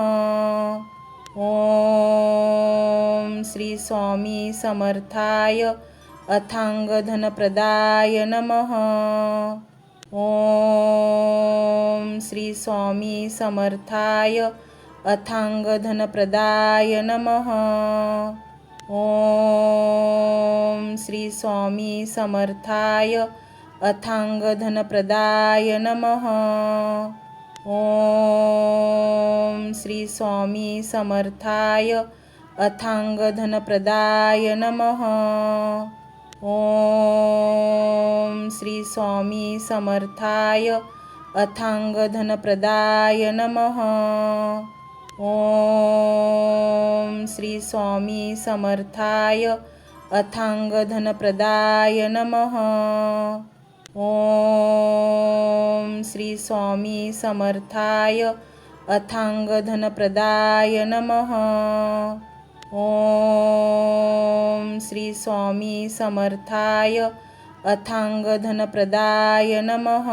ओम श्री स्वामी समर्थाय अथांगधनप्रदाय नमः। ओम श्री स्वामी समर्थाय अथांगधनप्रदाय नमः। ओम श्री स्वामी समर्थाय अथांगधनप्रदाय नमः। ओम श्री स्वामी समर्थाय अथांगधनप्रदाय नमः। ओम श्री स्वामी समर्थाय अथांगधनप्रदाय नमः। ओम श्री स्वामी समर्थाय अथांगधनप्रदाय नमः। ओम श्री स्वामी समर्थाय अथांगधनप्रदाय नमः। ओम श्री स्वामी समर्थाय अथांगधनप्रदाय नमः।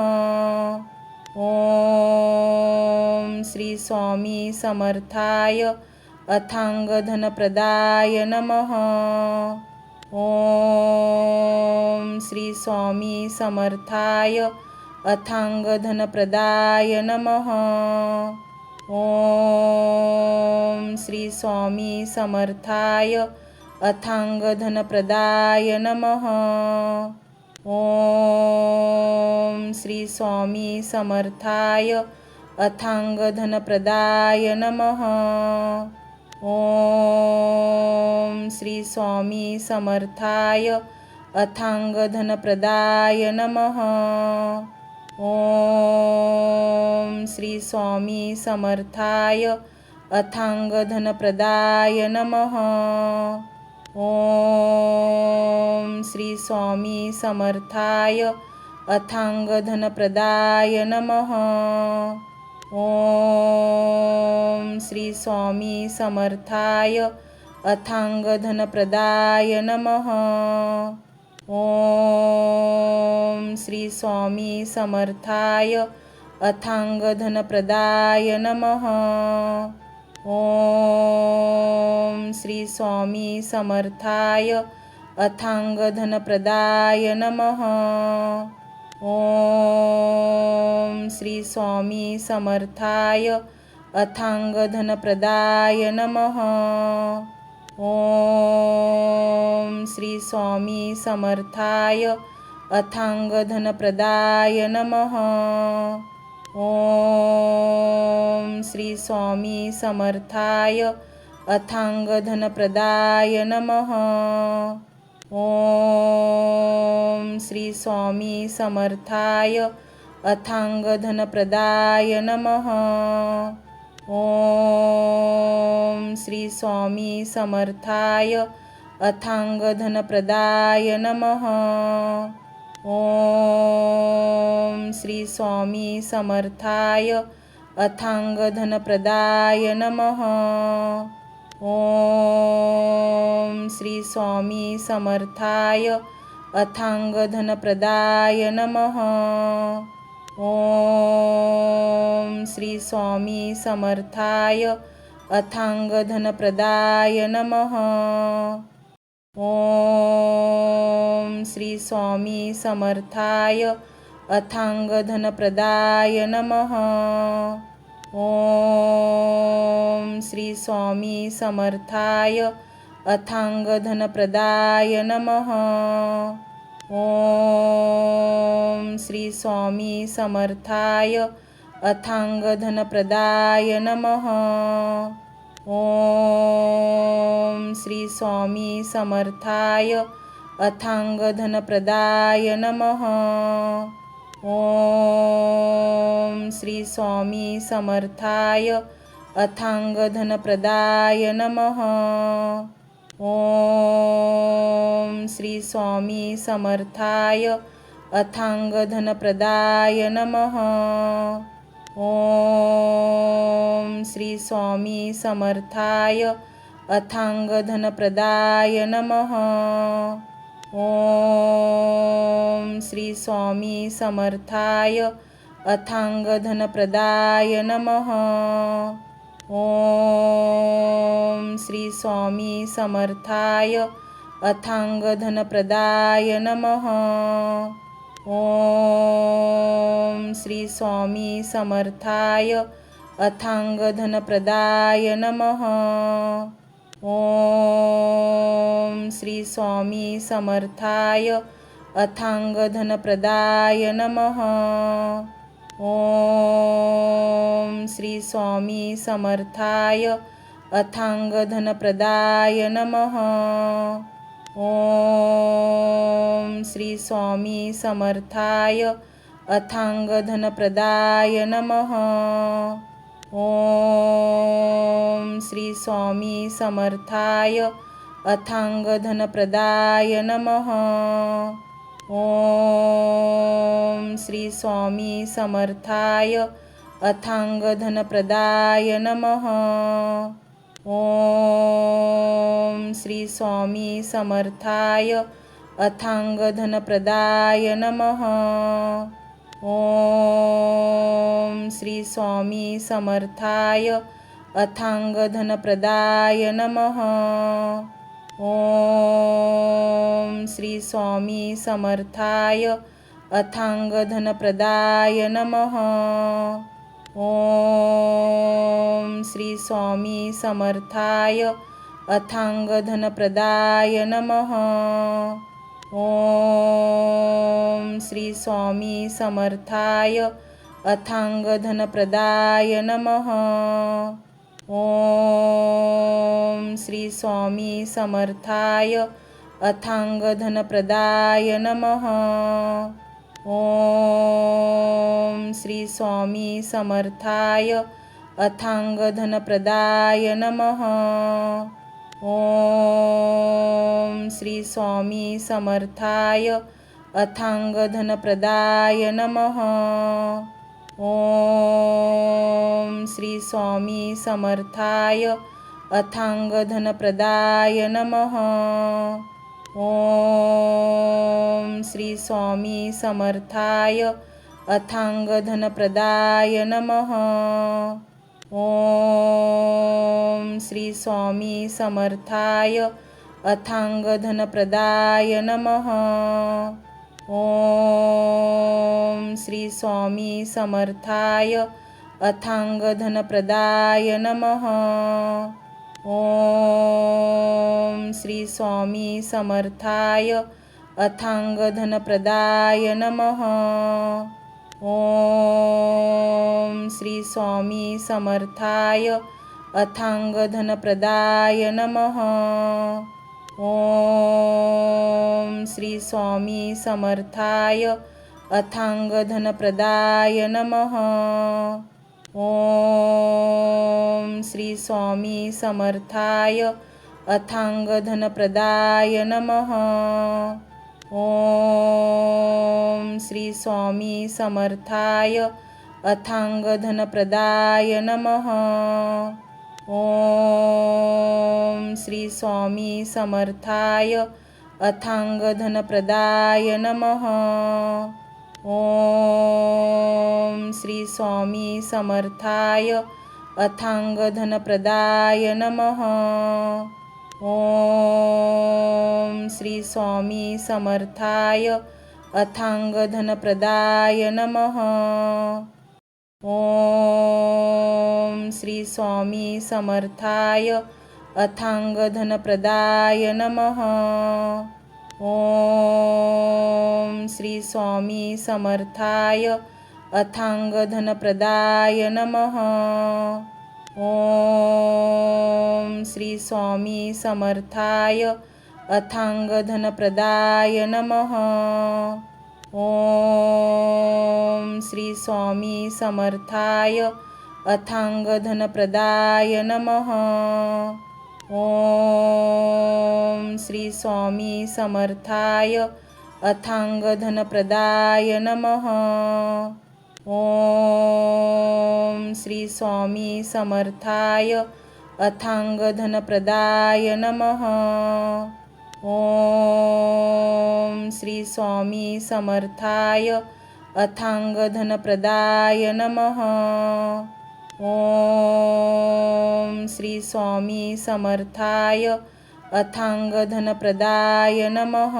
ओम श्री स्वामी समर्थाय अथांगधनप्रदाय नमः। ओम श्री स्वामी समर्थाय अथांगधनप्रदाय नमः। ओम श्री स्वामी समर्थाय अथांगधनप्रदाय नमः। ओम श्री स्वामी समर्थाय अथांगधनप्रदाय नमः। ओम श्री स्वामी समर्थाय अथांगधनप्रदाय नमः। ओम श्री स्वामी समर्थाय अथांगधनप्रदाय नमः। ओम श्री स्वामी समर्थाय अथांगधनप्रदाय नमः। ओम श्री स्वामी समर्थाय अथांगधनप्रदाय नमः। ओम श्री स्वामी समर्थाय अथांगधनप्रदाय नमः। ओम श्री स्वामी समर्थाय अथांगधनप्रदाय नमः। ओम श्री स्वामी समर्थाय अथांगधनप्रदाय नमः। ओम श्री स्वामी समर्थाय अथांगधनप्रदाय नमः। ओम श्री स्वामी समर्थाय अथांगधनप्रदाय नमः। ओम श्री स्वामी समर्थाय अथांगधनप्रदाय नमः। ओम श्री स्वामी समर्थाय अथांगधनप्रदाय नमः। ओम श्री स्वामी समर्थाय अथांगधनप्रदाय नमः। ओम श्री स्वामी समर्थाय अथांगधनप्रदाय नमः। ओम श्री स्वामी समर्थाय अथांगधनप्रदाय नमः। ओम श्री स्वामी समर्थाय अथांगधनप्रदाय नमः। ओम श्री स्वामी समर्थाय अथांगधनप्रदाय नमः। ओम श्री स्वामी समर्थाय अथांगधनप्रदाय नमः। ओम श्री स्वामी समर्थाय अथांगधनप्रदाय नमः। ओम श्री स्वामी समर्थाय अथांगधनप्रदाय नमः। ओम श्री स्वामी समर्थाय अथांगधनप्रदाय नमः। ओम श्री स्वामी समर्थाय अथांगधनप्रदाय नमः। ओम श्री स्वामी समर्थाय अथांगधनप्रदाय नमः। ओम श्री स्वामी समर्थाय अथांगधनप्रदाय नमः। ओम श्री स्वामी समर्थाय अथांगधनप्रदाय नमः। ओम श्री स्वामी समर्थाय अथांगधनप्रदाय नमः। ओम श्री स्वामी समर्थाय अथांगधनप्रदाय नमः। ओम श्री स्वामी समर्थाय अथांगधनप्रदाय नमः। ओम श्री स्वामी समर्थाय अथांगधनप्रदाय नमः। ओम श्री स्वामी समर्थाय अथांगधनप्रदाय नमः। ओम श्री स्वामी समर्थाय अथांगधनप्रदाय नमः। ओम श्री स्वामी समर्थाय अथांगधनप्रदाय नमः। ओम श्री स्वामी समर्थाय अथांगधनप्रदाय नमः। ओम श्री स्वामी समर्थाय अथांगधनप्रदाय नमः। ओम श्री स्वामी समर्थाय अथांगधनप्रदाय नमः। ओम श्री स्वामी समर्थाय अथांगधनप्रदाय नमः। ओम श्री स्वामी समर्थाय अथांगधनप्रदाय नमः। ओम श्री स्वामी समर्थाय अथांगधनप्रदाय नमः। ओम श्री स्वामी समर्थाय अथांगधनप्रदाय नमः। ओम श्री स्वामी समर्थाय अथांगधनप्रदाय नमः। ओम श्री स्वामी समर्थाय अथांगधनप्रदाय नमः। ओम श्री स्वामी समर्थाय अथांगधनप्रदाय नमः। ओम श्री स्वामी समर्थाय अथांगधनप्रदाय नमः। ओम श्री स्वामी समर्थाय अथांगधनप्रदाय नमः। ओम श्री स्वामी समर्थाय अथांगधनप्रदाय नमः। ओम श्री स्वामी समर्थाय अथांगधनप्रदाय नमः। ओम श्री स्वामी समर्थाय अथांगधनप्रदाय नमः। ओम श्री स्वामी समर्थाय अथांगधनप्रदाय नमः। ओम श्री स्वामी समर्थाय अथांगधनप्रदाय नमः। ओम श्री स्वामी समर्थाय अथांगधनप्रदाय नमः। ओम श्री स्वामी समर्थाय अथांगधनप्रदाय नमः। ओम श्री स्वामी समर्थाय अथांगधनप्रदाय नमः। ओम श्री स्वामी समर्थाय अथांगधनप्रदाय नमः। ओम श्री स्वामी समर्थाय अथांगधनप्रदाय नमः। ओम श्री स्वामी समर्थाय अथांगधनप्रदाय नमः। ओम श्री स्वामी समर्थाय अथांगधनप्रदाय नमः। ओम श्री स्वामी समर्थाय अथांगधनप्रदाय नमः। ओम श्री स्वामी समर्थाय अथांगधनप्रदाय नमः।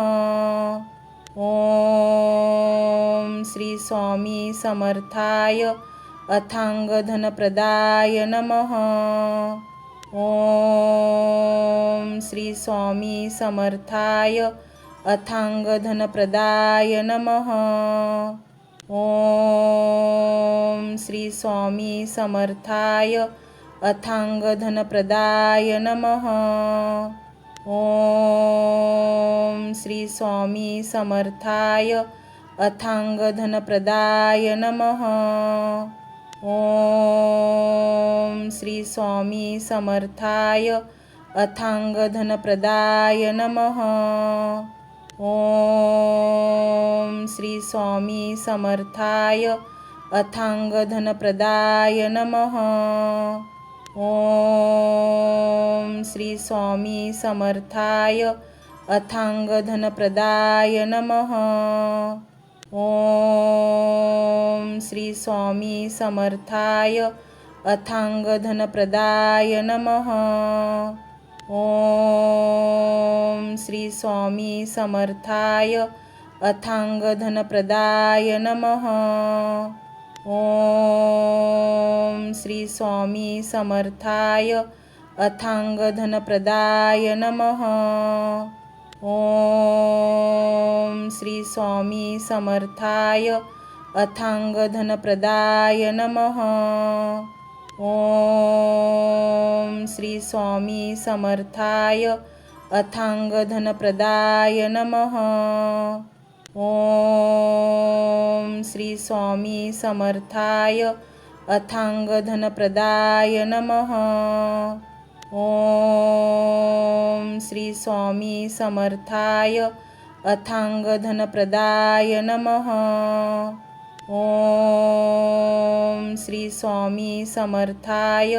ओम श्री स्वामी समर्थाय अथांगधनप्रदाय नमः। ओम श्री स्वामी समर्थाय अथांगधनप्रदाय नमः। ओम श्री स्वामी समर्थाय अथांगधनप्रदाय नमः। ओम श्री स्वामी समर्थाय अथांगधनप्रदाय नमः। ओम श्री स्वामी समर्थाय अथांगधनप्रदाय नमः। ओम श्री स्वामी समर्थाय अथांगधनप्रदाय नमः। ओम श्री स्वामी समर्थाय अथांगधनप्रदाय नमः। ओम श्री स्वामी समर्थाय अथांगधनप्रदाय नमः। ओम श्री स्वामी समर्थाय अथांगधनप्रदाय नमः। ओम श्री स्वामी समर्थाय अथांगधनप्रदाय नमः। ओम श्री स्वामी समर्थाय अथांगधनप्रदाय नमः। ओम श्री स्वामी समर्थाय अथांगधनप्रदाय नमः। ओम श्री स्वामी समर्थाय अथांगधनप्रदाय नमः। ओम श्री स्वामी समर्थाय अथांगधनप्रदाय नमः। ओम श्री स्वामी समर्थाय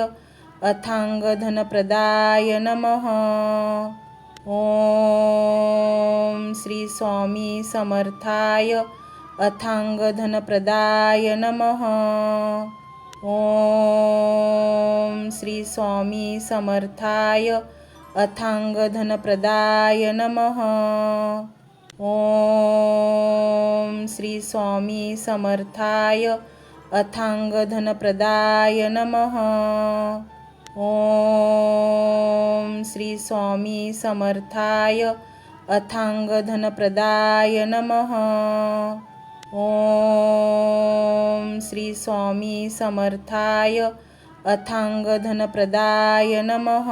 अथांगधनप्रदाय नमः। ओम श्री स्वामी समर्थाय अथांगधनप्रदाय नमः। ओम श्री स्वामी समर्थाय अथांगधनप्रदाय नमः। ओम श्री स्वामी समर्थाय अथांगधनप्रदाय नमः। ओम श्री स्वामी समर्थाय अथांगधनप्रदाय नमः। ओम श्री स्वामी समर्थाय अथांगधनप्रदाय नमः।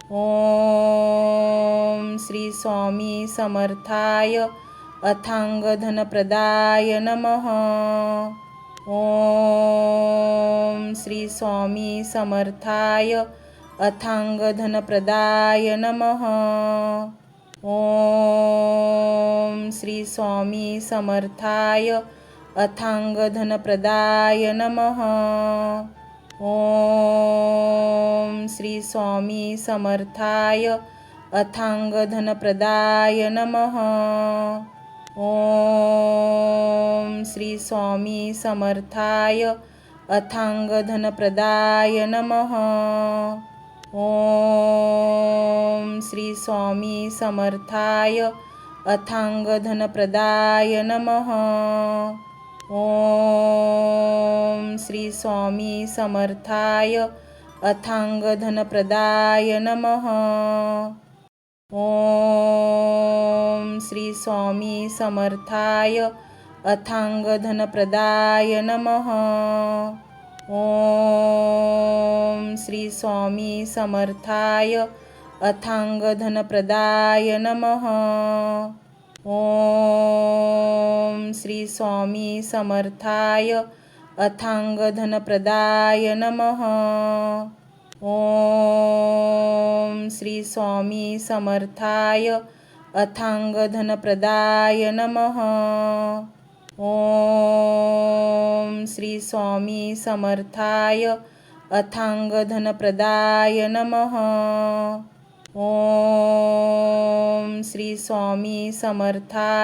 ओम श्री स्वामी समर्थाय अथांगधनप्रदाय नमः। ओम श्री स्वामी समर्थाय अथांगधनप्रदाय नमः। ओम श्री स्वामी समर्थाय अथांगधनप्रदाय नमः। ओम श्री स्वामी समर्थाय अथांगधनप्रदाय नमः। ओम श्री स्वामी समर्थाय अथांगधनप्रदाय नमः। ओम श्री स्वामी समर्थाय अथांगधनप्रदाय नमः। ओम श्री स्वामी समर्थाय अथांगधनप्रदाय नमः। ओम श्री स्वामी समर्थाय अथांगधनप्रदाय नमः। ओम श्री स्वामी समर्थाय अथांगधनप्रदाय नमः। ओम श्री स्वामी समर्थाय अथांगधनप्रदाय नमः। ओम श्री स्वामी समर्थाय अथांगधनप्रदाय नमः। ओम श्री स्वामी समर्थाय अथांगधनप्रदाय नमः। ओम श्री स्वामी समर्थाय